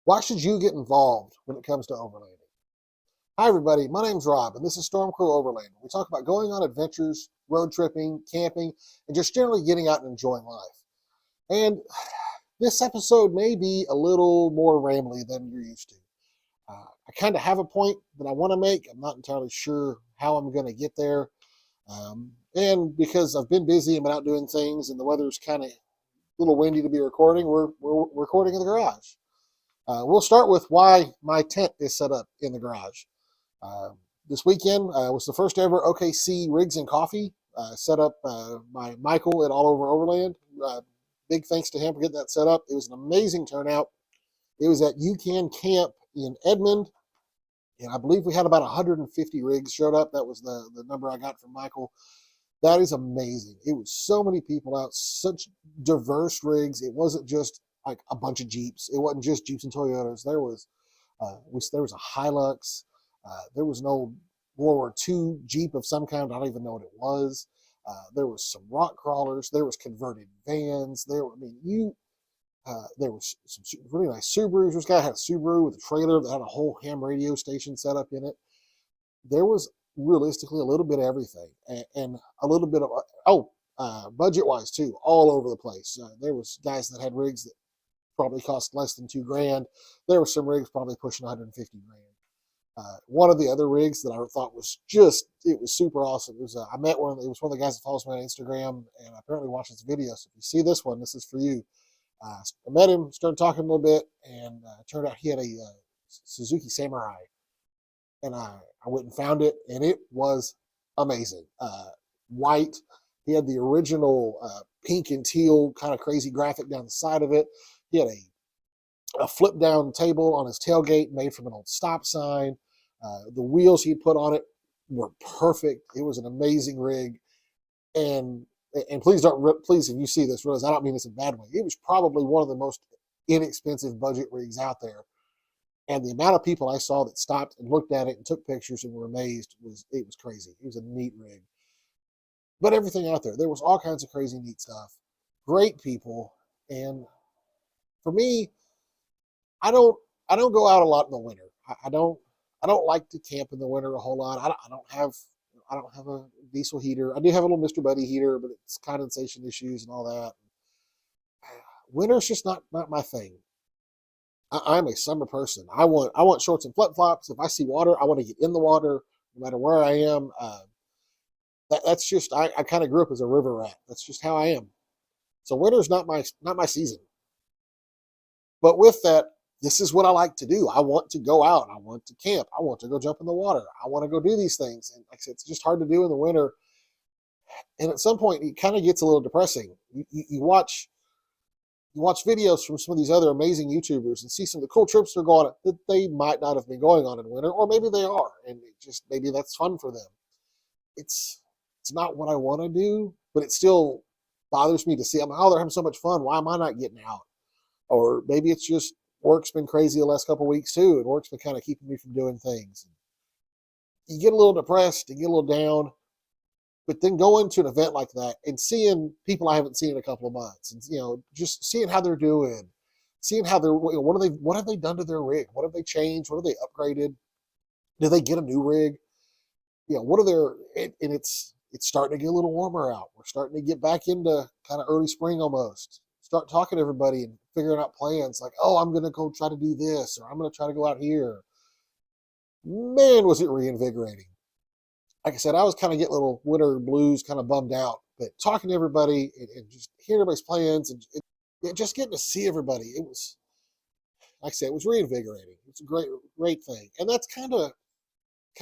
Why should you get involved when it comes to overlanding? Hi, everybody. My name's Rob, and this is Storm Crew Overland. We talk about going on adventures, road tripping, camping, and just generally getting out and enjoying life. And this episode may be a little more rambly than you're used to. I kind of have a point that I want to make. I'm not entirely sure how I'm going to get there. And because I've been busy and been out doing things, and the weather's kind of a little windy to be recording, we're recording in the garage. We'll start with why my tent is set up in the garage. This weekend was the first ever OKC Rigs and Coffee set up by Michael at All Over Overland. Big thanks to him for getting that set up. It was an amazing turnout. It was at You Can Camp in Edmond, and I believe we had about 150 rigs showed up. That was the number I got from Michael. That is amazing. It was so many people out, such diverse rigs. It wasn't just like a bunch of Jeeps. It wasn't just Jeeps and Toyotas. There was a Hilux. There was an old World War II Jeep of some kind. I don't even know what it was. There was some rock crawlers. There was converted vans. There was some really nice Subarus. This guy had a Subaru with a trailer that had a whole ham radio station set up in it. There was realistically a little bit of everything, and a little bit of budget-wise too, all over the place. There was guys that had rigs that probably cost less than $2,000. There were some rigs probably pushing 150 grand. One of the other rigs that I thought was it was super awesome. It was I met one. It was one of the guys that follows me on Instagram, and apparently watches the video. So if you see this one, this is for you. I met him, started talking a little bit, and turned out he had a Suzuki Samurai, and I went and found it, and it was amazing. White. He had the original pink and teal kind of crazy graphic down the side of it. He had a flip down table on his tailgate made from an old stop sign. The wheels he put on it were perfect. It was an amazing rig. And please, if you see this, realize I don't mean this in a bad way. It was probably one of the most inexpensive budget rigs out there. And the amount of people I saw that stopped and looked at it and took pictures and were amazed was crazy. It was a neat rig. But everything out there was all kinds of crazy, neat stuff. Great people. And for me, I don't go out a lot in the winter. I don't like to camp in the winter a whole lot. I don't have a diesel heater. I do have a little Mr. Buddy heater, but it's condensation issues and all that. Winter's just not my thing. I'm a summer person. I want shorts and flip flops. If I see water, I want to get in the water, no matter where I am. That's just I kind of grew up as a river rat. That's just how I am. So winter's not my season. But with that, this is what I like to do. I want to go out. I want to camp. I want to go jump in the water. I want to go do these things. And like I said, it's just hard to do in the winter. And at some point, it kind of gets a little depressing. You watch videos from some of these other amazing YouTubers and see some of the cool trips they're going on that they might not have been going on in winter, or maybe they are, and maybe that's fun for them. It's not what I want to do, but it still bothers me to see them. Oh, they're having so much fun. Why am I not getting out? Or maybe it's just work's been crazy the last couple of weeks too, and work's been kind of keeping me from doing things. You get a little depressed, you get a little down, but then going to an event like that and seeing people I haven't seen in a couple of months, and just seeing how they're doing, seeing how they're what have they done to their rig? What have they changed? What have they upgraded? Did they get a new rig? What are their and it's starting to get a little warmer out. We're starting to get back into kind of early spring almost. Start talking to everybody and figuring out plans like, oh, I'm going to go try to do this, or I'm going to try to go out here. Man, was it reinvigorating. Like I said, I was kind of getting little winter blues, kind of bummed out, but talking to everybody and just hearing everybody's plans and just getting to see everybody, it was, like I said, it was reinvigorating. It's a great thing. And that's kind of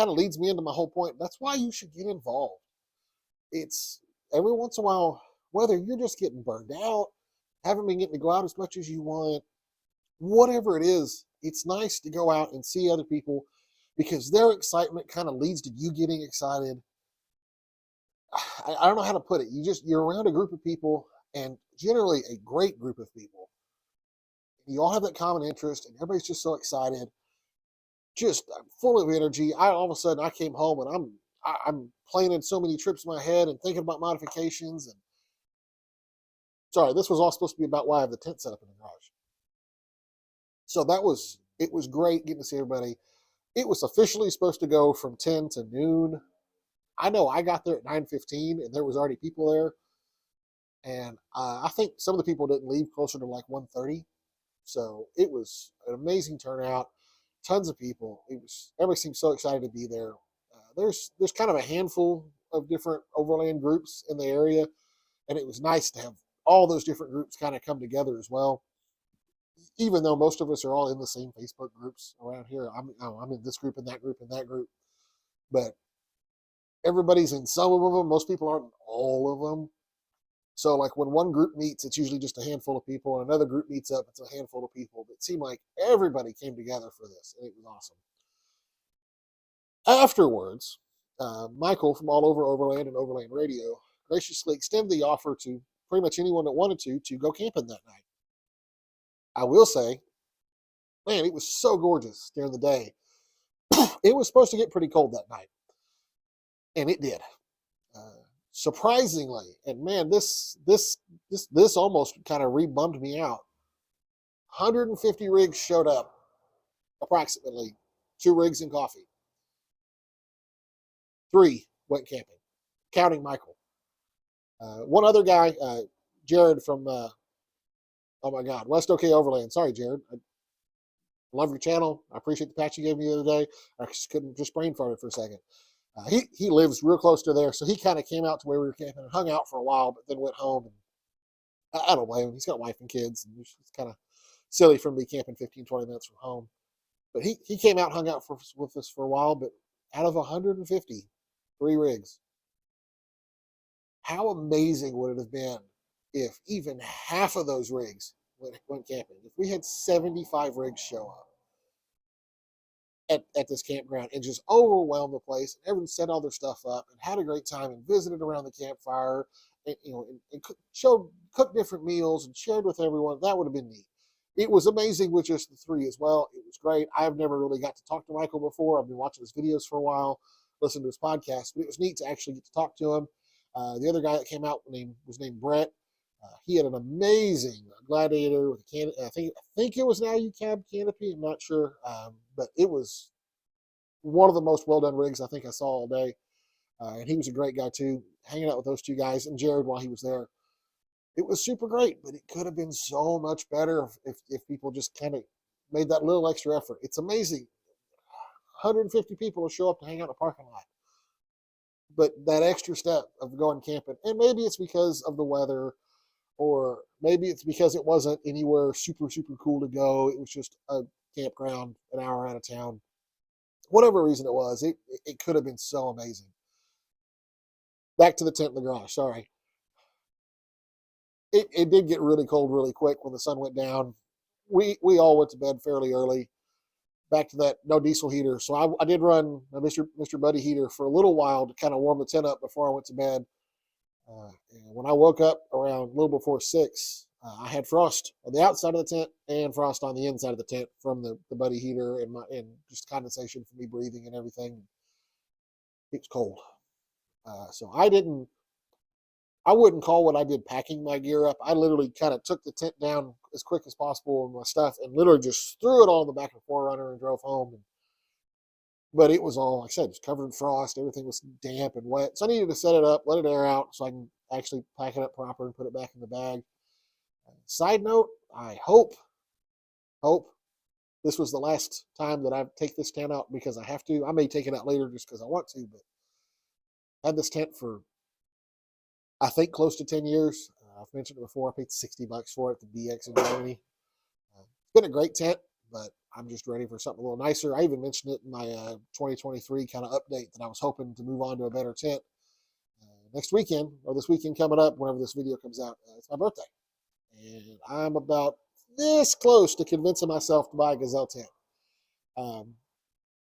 leads me into my whole point. That's why you should get involved. It's every once in a while, whether you're just getting burned out, haven't been getting to go out as much as you want, whatever it is, it's nice to go out and see other people because their excitement kind of leads to you getting excited. I don't know how to put it. You're around a group of people, and generally a great group of people. You all have that common interest, and everybody's just so excited, just full of energy. All of a sudden I came home and I'm planning so many trips in my head and thinking about modifications. And sorry, this was all supposed to be about why I have the tent set up in the garage. So it was great getting to see everybody. It was officially supposed to go from 10 to noon. I know I got there at 9:15 and there was already people there. And I think some of the people didn't leave closer to like 1:30. So it was an amazing turnout, tons of people. Everybody seemed so excited to be there. There's kind of a handful of different overland groups in the area, and it was nice to have all those different groups kind of come together as well. Even though most of us are all in the same Facebook groups around here, I'm in this group and that group and that group, but everybody's in some of them. Most people aren't in all of them. So like when one group meets, it's usually just a handful of people, and another group meets up, it's a handful of people. But it seemed like everybody came together for this, and it was awesome. Afterwards, Michael from All Over Overland and Overland Radio graciously extended the offer to pretty much anyone that wanted to go camping that night. I will say, man, it was so gorgeous during the day. It was supposed to get pretty cold that night, and it did. Uh, Surprisingly, and man, this almost kind of re-bummed me out. 150 rigs showed up, approximately 2 rigs and coffee. 3 went camping, counting Michael. One other guy, Jared from, oh my God, West OK Overland. Sorry, Jared. I love your channel. I appreciate the patch you gave me the other day. I just brain farted for a second. He lives real close to there, so he kind of came out to where we were camping and hung out for a while, but then went home. And I don't blame him. He's got a wife and kids, and it's kind of silly for him to be camping 15, 20 minutes from home. But he came out, hung out with us for a while. But out of 150, 3 rigs. How amazing would it have been if even half of those rigs went camping? If we had 75 rigs show up at this campground and just overwhelmed the place, and everyone set all their stuff up and had a great time and visited around the campfire, and cooked different meals and shared with everyone, that would have been neat. It was amazing with just the 3 as well. It was great. I've never really got to talk to Michael before. I've been watching his videos for a while, listening to his podcast, but it was neat to actually get to talk to him. The other guy that came out was named Brett. He had an amazing Gladiator with a canopy. I think it was an AluCab canopy. I'm not sure, but it was one of the most well done rigs I think I saw all day. And he was a great guy too. Hanging out with those 2 guys and Jared while he was there, it was super great. But it could have been so much better if people just kind of made that little extra effort. It's amazing. 150 people will show up to hang out in a parking lot. But that extra step of going camping, and maybe it's because of the weather, or maybe it's because it wasn't anywhere super, super cool to go. It was just a campground an hour out of town. Whatever reason it was, it could have been so amazing. Back to the tent in the garage. Sorry. It did get really cold really quick when the sun went down. We all went to bed fairly early. Back to that no diesel heater. So I did run a Mr. Buddy heater for a little while to kind of warm the tent up before I went to bed. And when I woke up around a little before 6, I had frost on the outside of the tent and frost on the inside of the tent from the Buddy heater and just condensation from me breathing and everything. It was cold. So I wouldn't call what I did packing my gear up. I literally kind of took the tent down as quick as possible and my stuff and literally just threw it all in the back of the 4Runner and drove home. But it was all, like I said, it was covered in frost. Everything was damp and wet. So I needed to set it up, let it air out so I can actually pack it up proper and put it back in the bag. Side note, I hope this was the last time that I take this tent out because I have to. I may take it out later just because I want to, but I had this tent for, I think, close to 10 years. I've mentioned it before. I paid $60 for it at the BX in Germany. It's been a great tent, but I'm just ready for something a little nicer. I even mentioned it in my 2023 kind of update that I was hoping to move on to a better tent next weekend, or this weekend coming up, whenever this video comes out. It's my birthday, and I'm about this close to convincing myself to buy a Gazelle tent.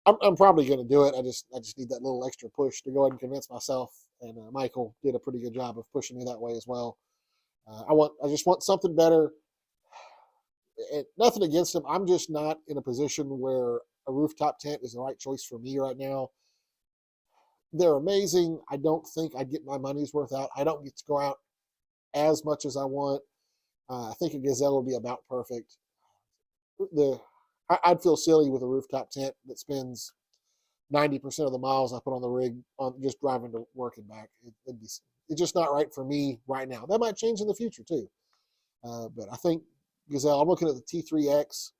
I'm probably going to do it. I just need that little extra push to go ahead and convince myself. And Michael did a pretty good job of pushing me that way as well. I just want something better. Nothing against him. I'm just not in a position where a rooftop tent is the right choice for me right now. They're amazing. I don't think I'd get my money's worth out. I don't get to go out as much as I want. I think a Gazelle would be about perfect. the I'd feel silly with a rooftop tent that spends 90% of the miles I put on the rig on just driving to work and back. It's just not right for me right now. That might change in the future too. But I think Gazelle, I'm looking at the T3X.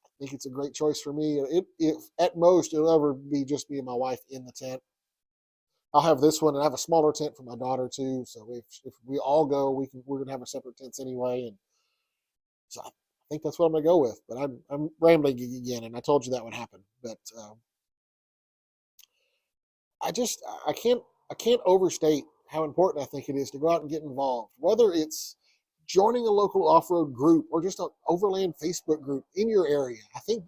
I think it's a great choice for me. If at most it'll ever be just me and my wife in the tent. I'll have this one, and I have a smaller tent for my daughter too. So if we all go, we're gonna have our separate tents anyway, and so I think that's what I'm gonna go with. But I'm rambling again, and I told you that would happen. But I just I can't overstate how important I think it is to go out and get involved, whether it's joining a local off-road group or just an Overland Facebook group in your area. I think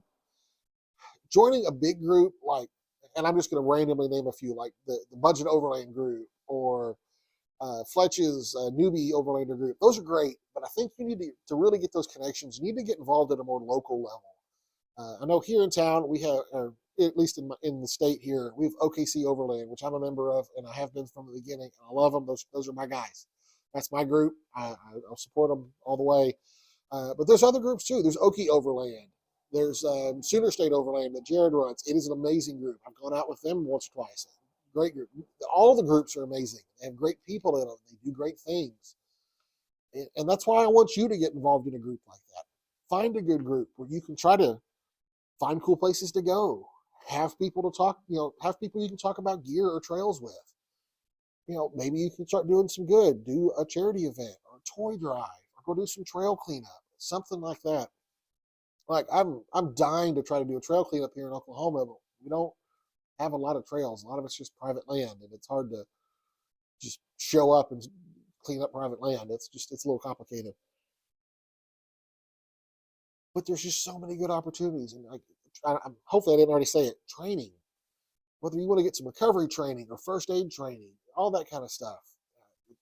joining a big group like, and I'm just going to randomly name a few, like the Budget Overland group or Fletch's newbie Overlander group. Those are great, but I think you need to really get those connections. You need to get involved at a more local level. I know here in town we have, or at least in the state here, we have OKC Overland, which I'm a member of, and I have been from the beginning. I love them. Those are my guys. That's my group. I'll support them all the way. But there's other groups too. There's Okie Overland. There's Sooner State Overland that Jared runs. It is an amazing group. I've gone out with them once or twice. Great group. All the groups are amazing. They have great people in them. They do great things. And that's why I want you to get involved in a group like that. Find a good group where you can try to find cool places to go. Have people to talk, have people you can talk about gear or trails with. Maybe you can start doing some good. Do a charity event or a toy drive or go do some trail cleanup, something like that. Like I'm dying to try to do a trail cleanup here in Oklahoma, but we don't have a lot of trails. A lot of it's just private land, and it's hard to just show up and clean up private land. It's a little complicated. But there's just so many good opportunities, and hopefully I didn't already say it. Training, whether you want to get some recovery training or first aid training, all that kind of stuff.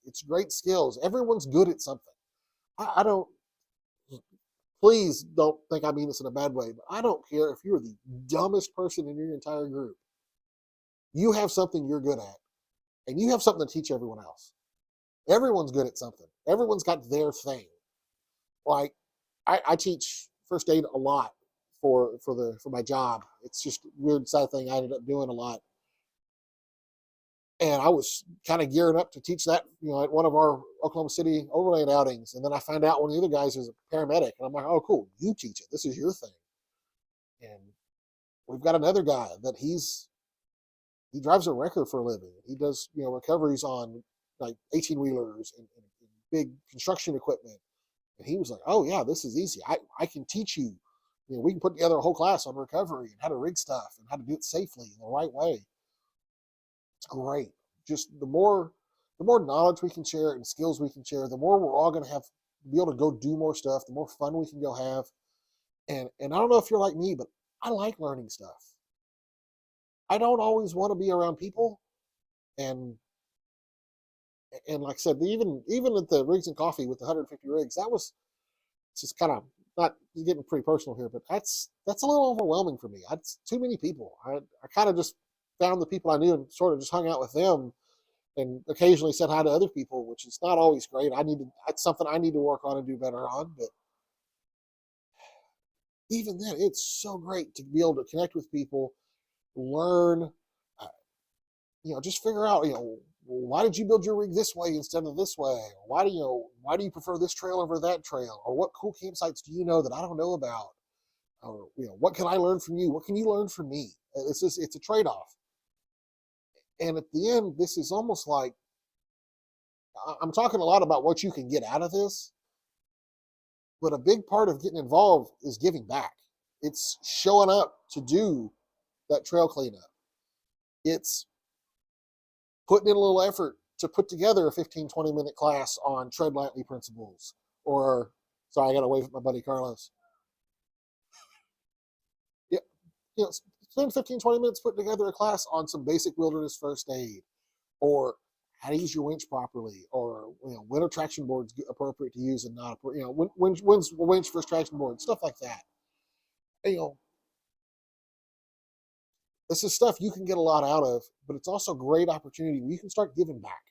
It's great skills. Everyone's good at something. I don't. Please don't think I mean this in a bad way, but I don't care if you're the dumbest person in your entire group. You have something you're good at, and you have something to teach everyone else. Everyone's good at something. Everyone's got their thing. Like I teach first aid a lot for my job. It's just a weird side thing I ended up doing a lot. And I was kind of gearing up to teach that, at one of our Oklahoma City Overland outings. And then I found out one of the other guys is a paramedic. And I'm like, oh, cool. You teach it. This is your thing. And we've got another guy that he drives a wrecker for a living. He does, recoveries on like 18-wheelers and big construction equipment. And he was like, oh, yeah, this is easy. I can teach you. We can put together a whole class on recovery and how to rig stuff and how to do it safely in the right way. It's great. Just the more knowledge we can share and skills we can share, the more we're all going to be able to go do more stuff, the more fun we can go have. And I don't know if you're like me, but I like learning stuff. I don't always want to be around people. And like I said, even at the Rigs and Coffee with the 150 rigs, that was just kind of not getting pretty personal here, but that's a little overwhelming for me. It's too many people. I kind of just found the people I knew and sort of just hung out with them and occasionally said hi to other people, which is not always great. That's something I need to work on and do better on. But even then, it's so great to be able to connect with people, learn, just figure out, why did you build your rig this way instead of this way? Why do you prefer this trail over that trail? Or what cool campsites do you know that I don't know about? Or, what can I learn from you? What can you learn from me? It's a trade-off. And at the end, this is almost like, I'm talking a lot about what you can get out of this, but a big part of getting involved is giving back. It's showing up to do that trail cleanup. It's putting in a little effort to put together a 15, 20-minute class on tread lightly principles. Or, sorry, I got to wave at my buddy Carlos. Yeah, spend 15, 20 minutes putting together a class on some basic wilderness first aid, or how to use your winch properly, or when are traction boards appropriate to use and not appropriate, when's the winch versus traction board, stuff like that. And, this is stuff you can get a lot out of, but it's also a great opportunity where you can start giving back.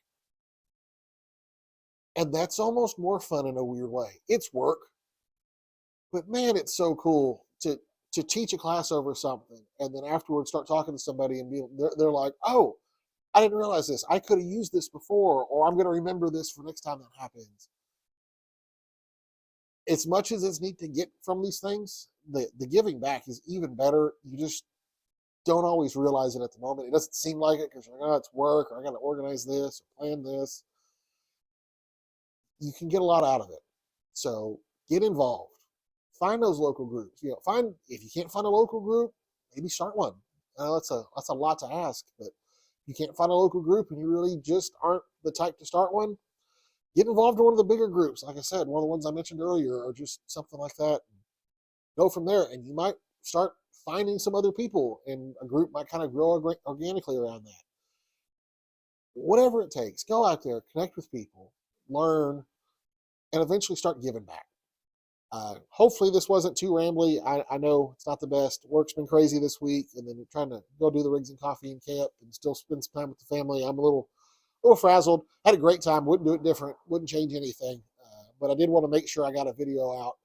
And that's almost more fun in a weird way. It's work, But man, it's so cool to teach a class over something and then afterwards start talking to somebody and they're like, oh, I didn't realize this. I could have used this before, or I'm going to remember this for next time that happens. As much as it's neat to get from these things, the giving back is even better. You just don't always realize it at the moment. It doesn't seem like it because you're like, oh, it's work, or I got to organize this or plan this. You can get a lot out of it. So get involved. Find those local groups. Find, if you can't find a local group, maybe start one. That's a lot to ask, but if you can't find a local group and you really just aren't the type to start one, get involved in one of the bigger groups. Like I said, one of the ones I mentioned earlier, or just something like that. Go from there, and you might start finding some other people, and a group might kind of grow organically around that. Whatever it takes, go out there, connect with people, learn, and eventually start giving back. Hopefully this wasn't too rambly. I know it's not the best. Work's been crazy this week, and then trying to go do the rigs and coffee in camp and still spend some time with the family. I'm a little frazzled. Had a great time. Wouldn't do it different. Wouldn't change anything. But I did want to make sure I got a video out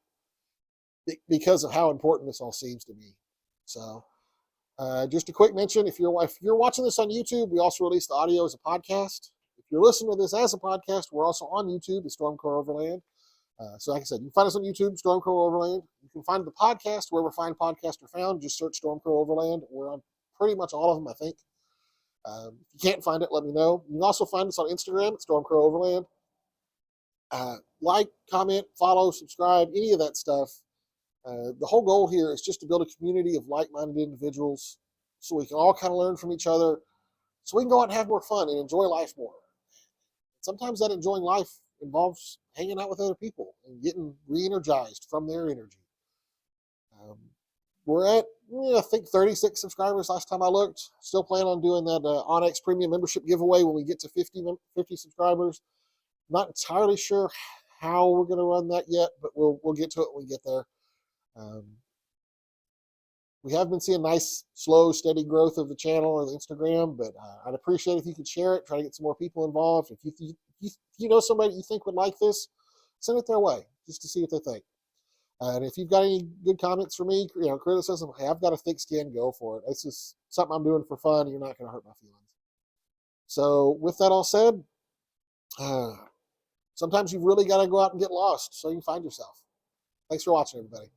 because of how important this all seems to me. So just a quick mention, if you're watching this on YouTube, we also release the audio as a podcast. If you're listening to this as a podcast, we're also on YouTube at Stormcore Overland. So like I said, you can find us on YouTube, Stormcore Overland. You can find the podcast wherever fine podcasts are found. Just search Stormcore Overland. We're on pretty much all of them, I think. If you can't find it, let me know. You can also find us on Instagram at Stormcore Overland. Like, comment, follow, subscribe, any of that stuff. The whole goal here is just to build a community of like-minded individuals so we can all kind of learn from each other, so we can go out and have more fun and enjoy life more. Sometimes that enjoying life involves hanging out with other people and getting re-energized from their energy. We're at, I think, 36 subscribers last time I looked. Still plan on doing that Onyx Premium membership giveaway when we get to 50 subscribers. Not entirely sure how we're going to run that yet, but we'll get to it when we get there. We have been seeing nice, slow, steady growth of the channel and Instagram, but I'd appreciate if you could share it, try to get some more people involved. If you know somebody you think would like this, send it their way just to see what they think. And if you've got any good comments for me, criticism, hey, I've got a thick skin, go for it. It's just something I'm doing for fun. You're not going to hurt my feelings. So with that all said, sometimes you've really got to go out and get lost so you can find yourself. Thanks for watching, everybody.